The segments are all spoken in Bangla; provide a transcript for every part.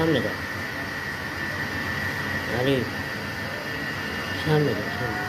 সামনে দাও, আরে সামনে দাও, সামনে।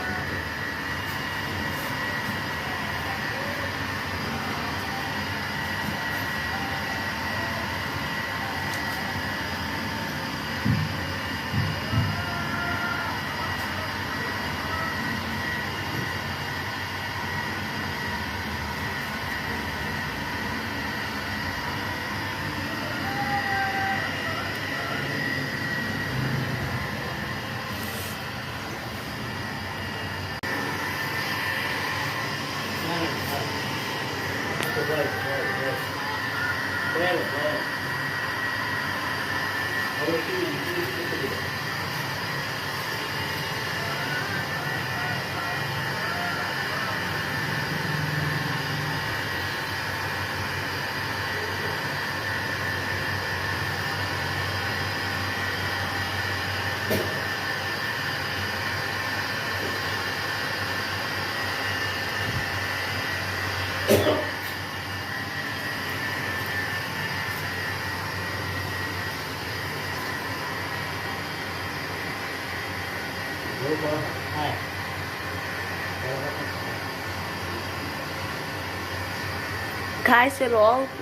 খাইছে অল্প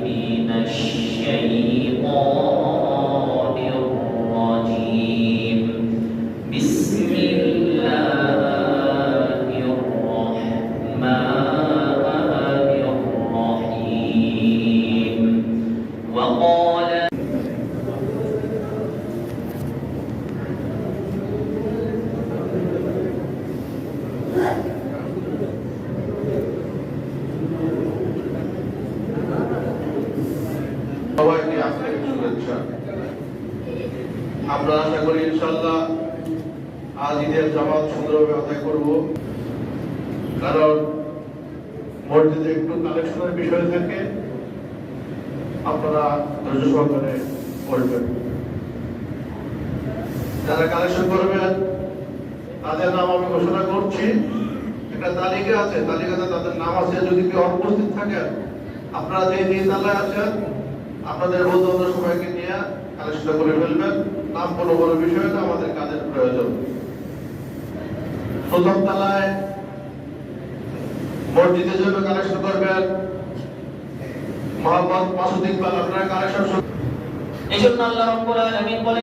من الشيطان الرجيم بسم الله الرحمن الرحيم وقال সবাইকে আন্তরিক শুভেচ্ছা। আমরা আশা করি ইনশাআল্লাহ আজ ঈদের জামাত সুন্দরভাবে আদায় করব, কারণ মসজিদে একটু কালেকশনের বিষয় থাকে, আপনারা ধৈর্য সহকারে করবেন। যারা কালেকশন করবেন তাদের নাম আমি ঘোষণা করছি। একটা তালিকা আছে, তালিকাতে তাদের নাম আছে। যদি কেউ অনুপস্থিত থাকেন, আপনারা যে তালায় আছেন আপনাদের বন্ধু সবাইকে নিয়ে কালেকশন করে ফেলবেন। নাম কোনো বড় বিষয় না, আমাদের কাজের প্রয়োজন। প্রথম তলায় মসজিদের জন্য কালেকশন করবেন মোহাম্মদ মাসুদ ইকবাল। আপনারা কালেকশন এই জন্য আল্লাহ রাব্বুল আলামিন বলেন